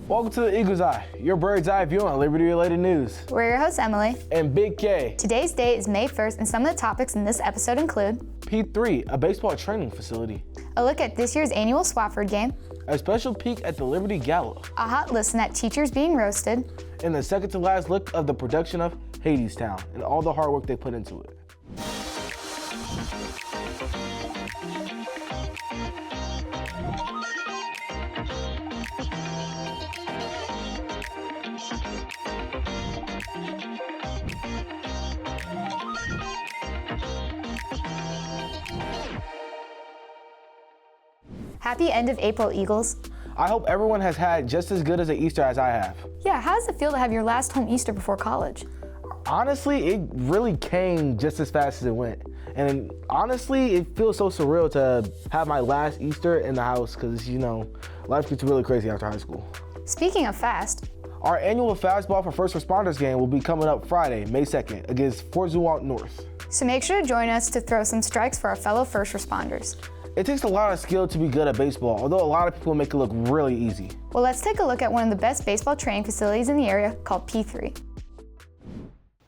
Welcome to the Eagle's Eye, your bird's eye view on Liberty-related news. We're your hosts, Emily. And Big K. Today's date is May 1st, and some of the topics in this episode include P3, a baseball training facility. A look at this year's annual Swafford game. A special peek at the Liberty Gala. A hot listen at teachers being roasted. And the second to last look of the production of Hadestown and all the hard work they put into it. Happy end of April, Eagles. I hope everyone has had just as good as an Easter as I have. Yeah, how does it feel to have your last home Easter before college? Honestly, it really came just as fast as it went. And honestly, it feels so surreal to have my last Easter in the house because, life gets really crazy after high school. Speaking of fast, our annual fastball for first responders game will be coming up Friday, May 2nd against Fort Zewalt North. So make sure to join us to throw some strikes for our fellow first responders. It takes a lot of skill to be good at baseball, although a lot of people make it look really easy. Well, let's take a look at one of the best baseball training facilities in the area called P3.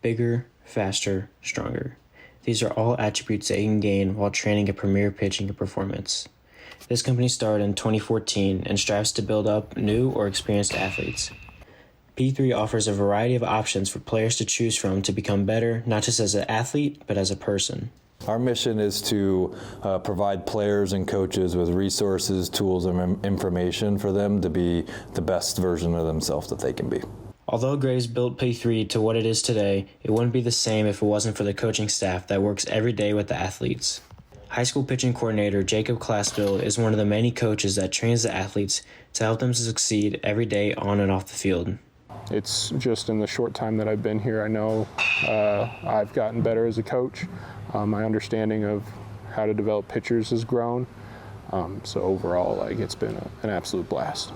Bigger, faster, stronger. These are all attributes that you can gain while training a premier pitching performance. This company started in 2014 and strives to build up new or experienced athletes. P3 offers a variety of options for players to choose from to become better, not just as an athlete, but as a person. Our mission is to provide players and coaches with resources, tools, and information for them to be the best version of themselves that they can be. Although Graves built P3 to what it is today, it wouldn't be the same if it wasn't for the coaching staff that works every day with the athletes. High school pitching coordinator Jacob Classbill is one of the many coaches that trains the athletes to help them succeed every day on and off the field. It's just in the short time that I've been here, I know I've gotten better as a coach. My understanding of how to develop pitchers has grown. So overall, it's been an absolute blast.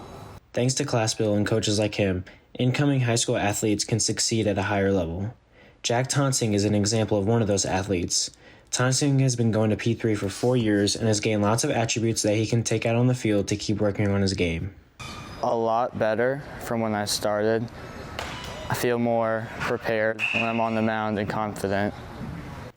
Thanks to Classbill and coaches like him, incoming high school athletes can succeed at a higher level. Jack Tonsing is an example of one of those athletes. Tonsing has been going to P3 for 4 years and has gained lots of attributes that he can take out on the field to keep working on his game. A lot better from when I started. I feel more prepared when I'm on the mound and confident.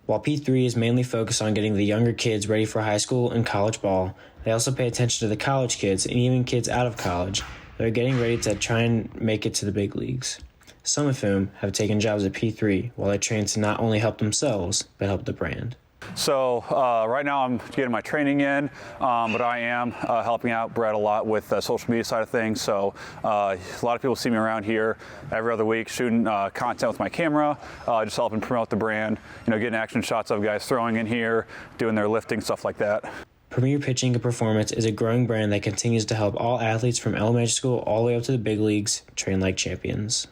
While P3 is mainly focused on getting the younger kids ready for high school and college ball, they also pay attention to the college kids and even kids out of college that are getting ready to try and make it to the big leagues. Some of whom have taken jobs at P3 while they train to not only help themselves, but help the brand. So right now I'm getting my training in, but I am helping out Brett a lot with the social media side of things. So a lot of people see me around here every other week shooting content with my camera, just helping promote the brand, getting action shots of guys throwing in here, doing their lifting, stuff like that. Premier Pitching and Performance is a growing brand that continues to help all athletes from elementary school all the way up to the big leagues train like champions.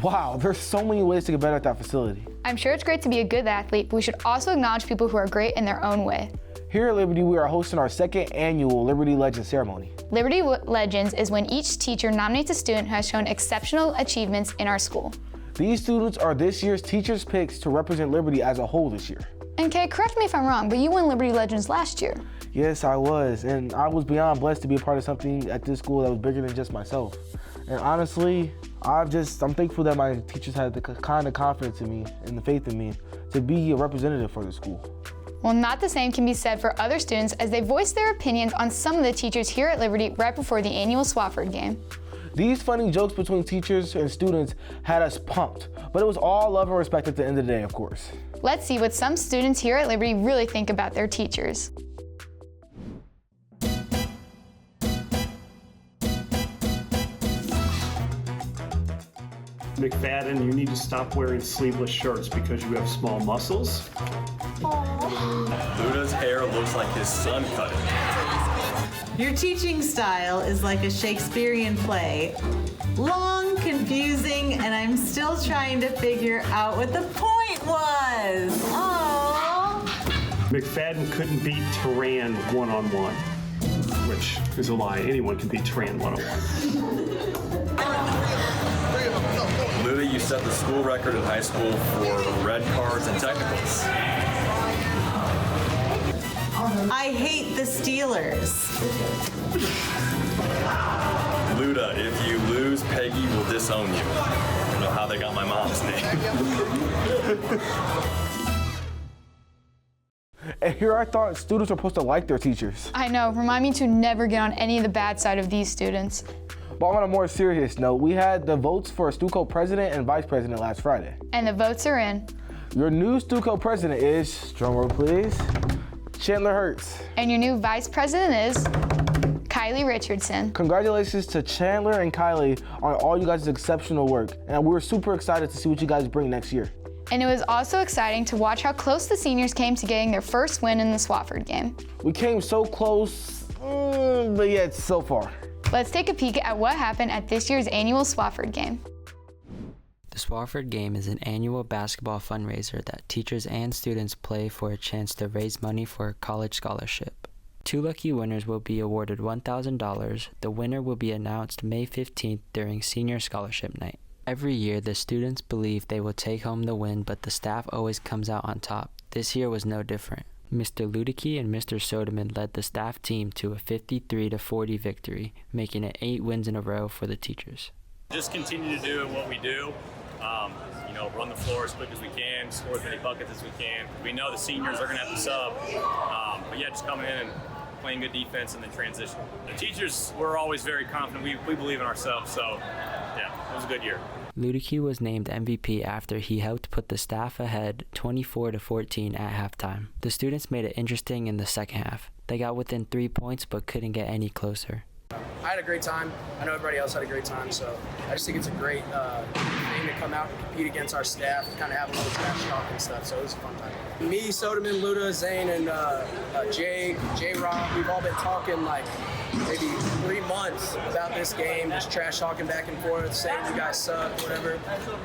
Wow, there's so many ways to get better at that facility. I'm sure it's great to be a good athlete, but we should also acknowledge people who are great in their own way. Here at Liberty, we are hosting our second annual Liberty Legends ceremony. Liberty Legends is when each teacher nominates a student who has shown exceptional achievements in our school. These students are this year's teachers' picks to represent Liberty as a whole this year. And Kay, correct me if I'm wrong, but you won Liberty Legends last year. Yes, I was, and I was beyond blessed to be a part of something at this school that was bigger than just myself. And honestly, I'm thankful that my teachers had the kind of confidence in me and the faith in me to be a representative for the school. Well, not the same can be said for other students as they voiced their opinions on some of the teachers here at Liberty right before the annual Swafford game. These funny jokes between teachers and students had us pumped, but it was all love and respect at the end of the day, of course. Let's see what some students here at Liberty really think about their teachers. McFadden, you need to stop wearing sleeveless shirts because you have small muscles. Luda's hair looks like his son cut it. Your teaching style is like a Shakespearean play. Long, confusing, and I'm still trying to figure out what the point was. Aww. McFadden couldn't beat Turan one-on-one, which is a lie. Anyone can beat Turan one-on-one. Luda, you set the school record in high school for red cards and technicals. I hate the Steelers. Luda, if you lose disown you. I don't know how they got my mom's name. And here I thought students were supposed to like their teachers. I know, remind me to never get on any of the bad side of these students. But on a more serious note, we had the votes for Stuco president and vice president last Friday. And the votes are in. Your new Stuco president is, drumroll please, Chandler Hertz. And your new vice president is Kylie Richardson. Congratulations to Chandler and Kylie on all you guys' exceptional work. And we're super excited to see what you guys bring next year. And it was also exciting to watch how close the seniors came to getting their first win in the Swafford game. We came so close, but yet so far. Let's take a peek at what happened at this year's annual Swafford game. The Swafford Game is an annual basketball fundraiser that teachers and students play for a chance to raise money for a college scholarship. 2 lucky winners will be awarded $1,000. The winner will be announced May 15th during Senior Scholarship Night. Every year, the students believe they will take home the win, but the staff always comes out on top. This year was no different. Mr. Ludicky and Mr. Soderman led the staff team to a 53-40 victory, making it 8 wins in a row for the teachers. Just continue to do what we do. Run the floor as quick as we can, score as many buckets as we can. We know the seniors are going to have to sub, but yeah, just coming in and playing good defense and then transition. The teachers were always very confident. We believe in ourselves, so yeah, it was a good year. Ludicky was named MVP after he helped put the staff ahead 24-14 at halftime. The students made it interesting in the second half. They got within 3 points but couldn't get any closer. I had a great time. I know everybody else had a great time, so I just think it's a great thing to come out and compete against our staff, kind of have a little trash talk and stuff, so it was a fun time. Me, Soderman, Luda, Zane, and Jake, J-Rob, we've all been talking like maybe 3 months about this game, just trash talking back and forth, saying you guys suck, whatever.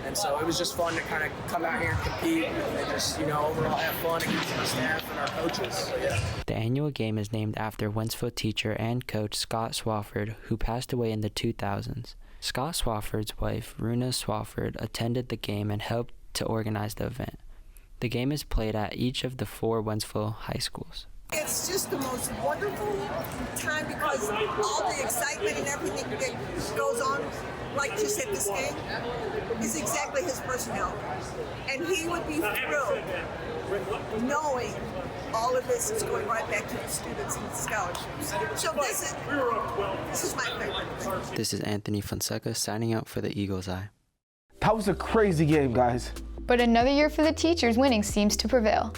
And so it was just fun to kind of come out here and compete and just, overall have fun against our staff and our coaches. So, yeah. The annual game is named after Wentzville teacher and coach Scott Swafford, who passed away in the 2000s. Scott Swafford's wife, Runa Swafford, attended the game and helped to organize the event. The game is played at each of the 4 Wentzville high schools. It's just the most wonderful time because all the excitement and everything that goes on, like just at this game, is exactly his personality. And he would be thrilled knowing all of this is going right back to the students and the scholarships. So this is my favorite. This is Anthony Fonseca signing out for the Eagle's Eye. That was a crazy game, guys. But another year for the teachers winning seems to prevail.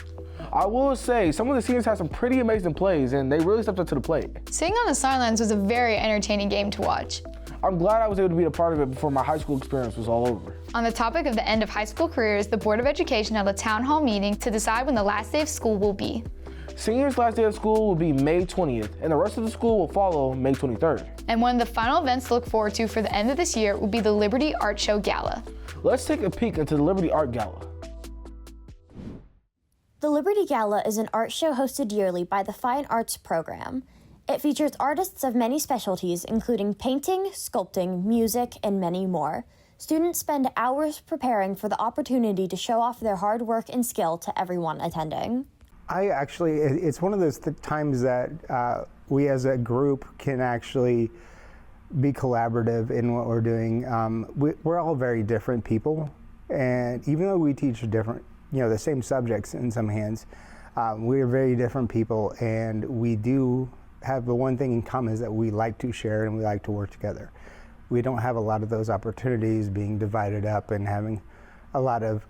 I will say, some of the seniors had some pretty amazing plays, and they really stepped up to the plate. Sitting on the sidelines was a very entertaining game to watch. I'm glad I was able to be a part of it before my high school experience was all over. On the topic of the end of high school careers, the Board of Education held a town hall meeting to decide when the last day of school will be. Seniors' last day of school will be May 20th, and the rest of the school will follow May 23rd. And one of the final events to look forward to for the end of this year will be the Liberty Art Show Gala. Let's take a peek into the Liberty Art Gala. The Liberty Gala is an art show hosted yearly by the Fine Arts Program. It features artists of many specialties, including painting, sculpting, music, and many more. Students spend hours preparing for the opportunity to show off their hard work and skill to everyone attending. It's one of those times that we as a group can actually be collaborative in what we're doing. We're all very different people, and even though we teach different, the same subjects in some hands, we're very different people, and we do have the one thing in common is that we like to share and we like to work together. We don't have a lot of those opportunities being divided up and having a lot of,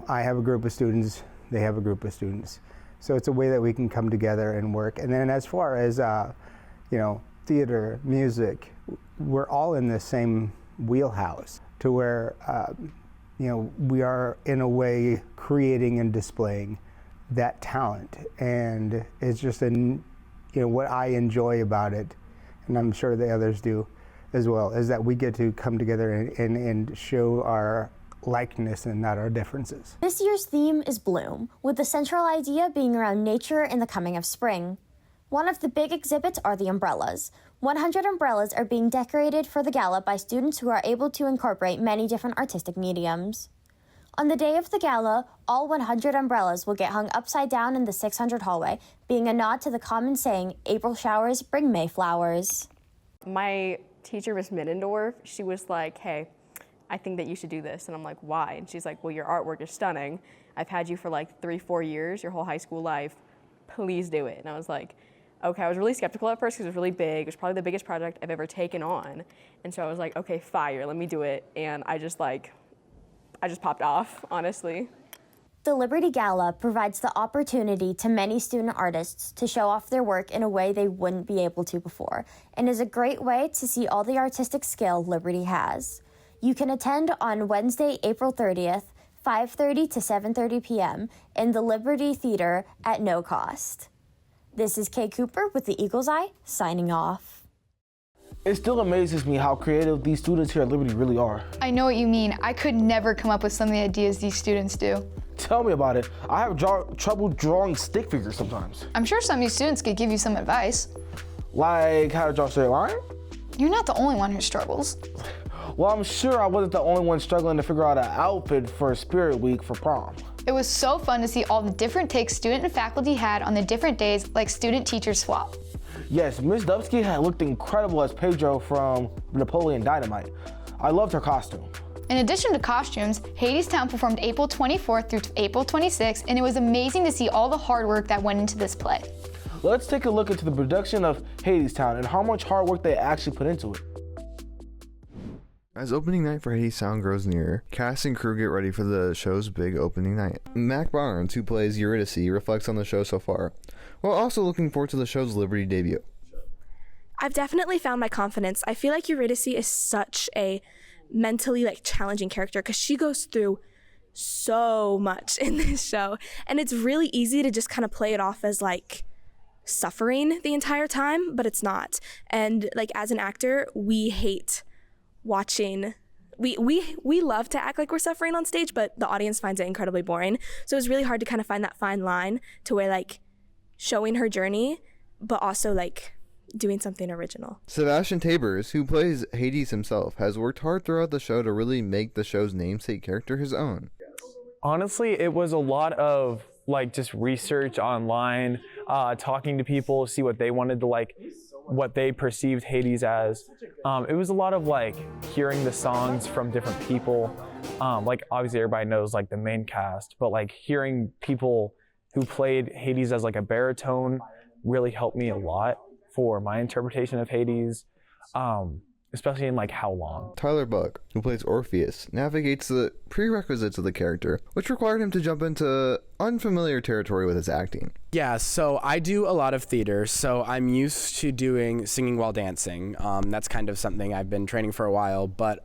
I have a group of students, they have a group of students. So it's a way that we can come together and work. And then as far as, theater, music, we're all in the same wheelhouse to where, we are in a way creating and displaying that talent. And it's just what I enjoy about it, and I'm sure the others do as well, is that we get to come together and show our likeness and not our differences. This year's theme is Bloom, with the central idea being around nature and the coming of spring. One of the big exhibits are the umbrellas. 100 umbrellas are being decorated for the gala by students who are able to incorporate many different artistic mediums. On the day of the gala, all 100 umbrellas will get hung upside down in the 600 hallway, being a nod to the common saying, April showers bring May flowers. My teacher, Miss Middendorf, she was like, hey, I think that you should do this. And I'm like, why? And she's like, well, your artwork is stunning. I've had you for like 3-4 years, your whole high school life. Please do it. And I was like, okay. I was really skeptical at first because it was really big. It was probably the biggest project I've ever taken on. And so I was like, okay, fire, let me do it. And I just popped off, honestly. The Liberty Gala provides the opportunity to many student artists to show off their work in a way they wouldn't be able to before, and is a great way to see all the artistic skill Liberty has. You can attend on Wednesday, April 30th, 5:30 to 7:30 p.m. in the Liberty Theater at no cost. This is Kay Cooper with the Eagle's Eye, signing off. It still amazes me how creative these students here at Liberty really are. I know what you mean. I could never come up with some of the ideas these students do. Tell me about it. I have trouble drawing stick figures sometimes. I'm sure some of you students could give you some advice. Like how to draw a straight line? You're not the only one who struggles. Well, I'm sure I wasn't the only one struggling to figure out an outfit for Spirit Week for prom. It was so fun to see all the different takes student and faculty had on the different days, like student-teacher swap. Yes, Ms. Dubsky had looked incredible as Pedro from Napoleon Dynamite. I loved her costume. In addition to costumes, Hadestown performed April 24th through April 26th, and it was amazing to see all the hard work that went into this play. Let's take a look into the production of Hadestown and how much hard work they actually put into it. As opening night for Hadestown grows nearer, cast and crew get ready for the show's big opening night. Mac Barnes, who plays Eurydice, reflects on the show so far, while also looking forward to the show's Liberty debut. I've definitely found my confidence. I feel like Eurydice is such a mentally challenging character because she goes through so much in this show, and it's really easy to just kind of play it off as suffering the entire time, but it's not. And as an actor, we hate watching. We love to act like we're suffering on stage, but the audience finds it incredibly boring. So it's really hard to kind of find that fine line to where showing her journey, but also doing something original. Sebastian Tabers, who plays Hades himself, has worked hard throughout the show to really make the show's namesake character his own. Honestly, it was a lot of just research online, talking to people, see what they wanted to what they perceived Hades as. It was a lot of hearing the songs from different people. Obviously everybody knows the main cast, but hearing people who played Hades as a baritone really helped me a lot for my interpretation of Hades, especially in How Long. Tyler Buck, who plays Orpheus, navigates the prerequisites of the character, which required him to jump into unfamiliar territory with his acting. Yeah, so I do a lot of theater, so I'm used to doing singing while dancing. That's kind of something I've been training for a while, but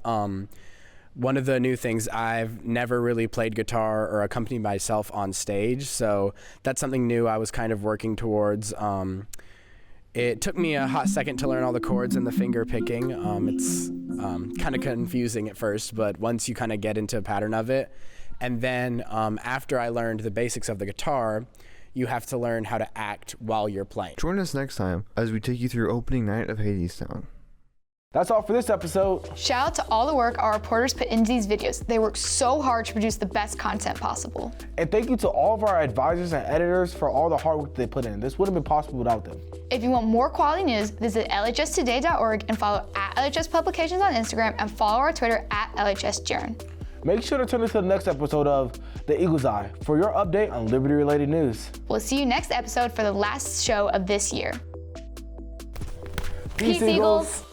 one of the new things, I've never really played guitar or accompanied myself on stage, so that's something new I was kind of working towards. It took me a hot second to learn all the chords and the finger picking. It's kind of confusing at first, but once you kind of get into a pattern of it, and then after I learned the basics of the guitar, you have to learn how to act while you're playing. Join us next time as we take you through opening night of Hadestown. That's all for this episode. Shout out to all the work our reporters put into these videos. They work so hard to produce the best content possible. And thank you to all of our advisors and editors for all the hard work they put in. This wouldn't have been possible without them. If you want more quality news, visit LHStoday.org and follow @LHS Publications on Instagram and follow our Twitter @LHSJern. Make sure to tune into the next episode of The Eagle's Eye for your update on Liberty-related news. We'll see you next episode for the last show of this year. Peace, Eagles.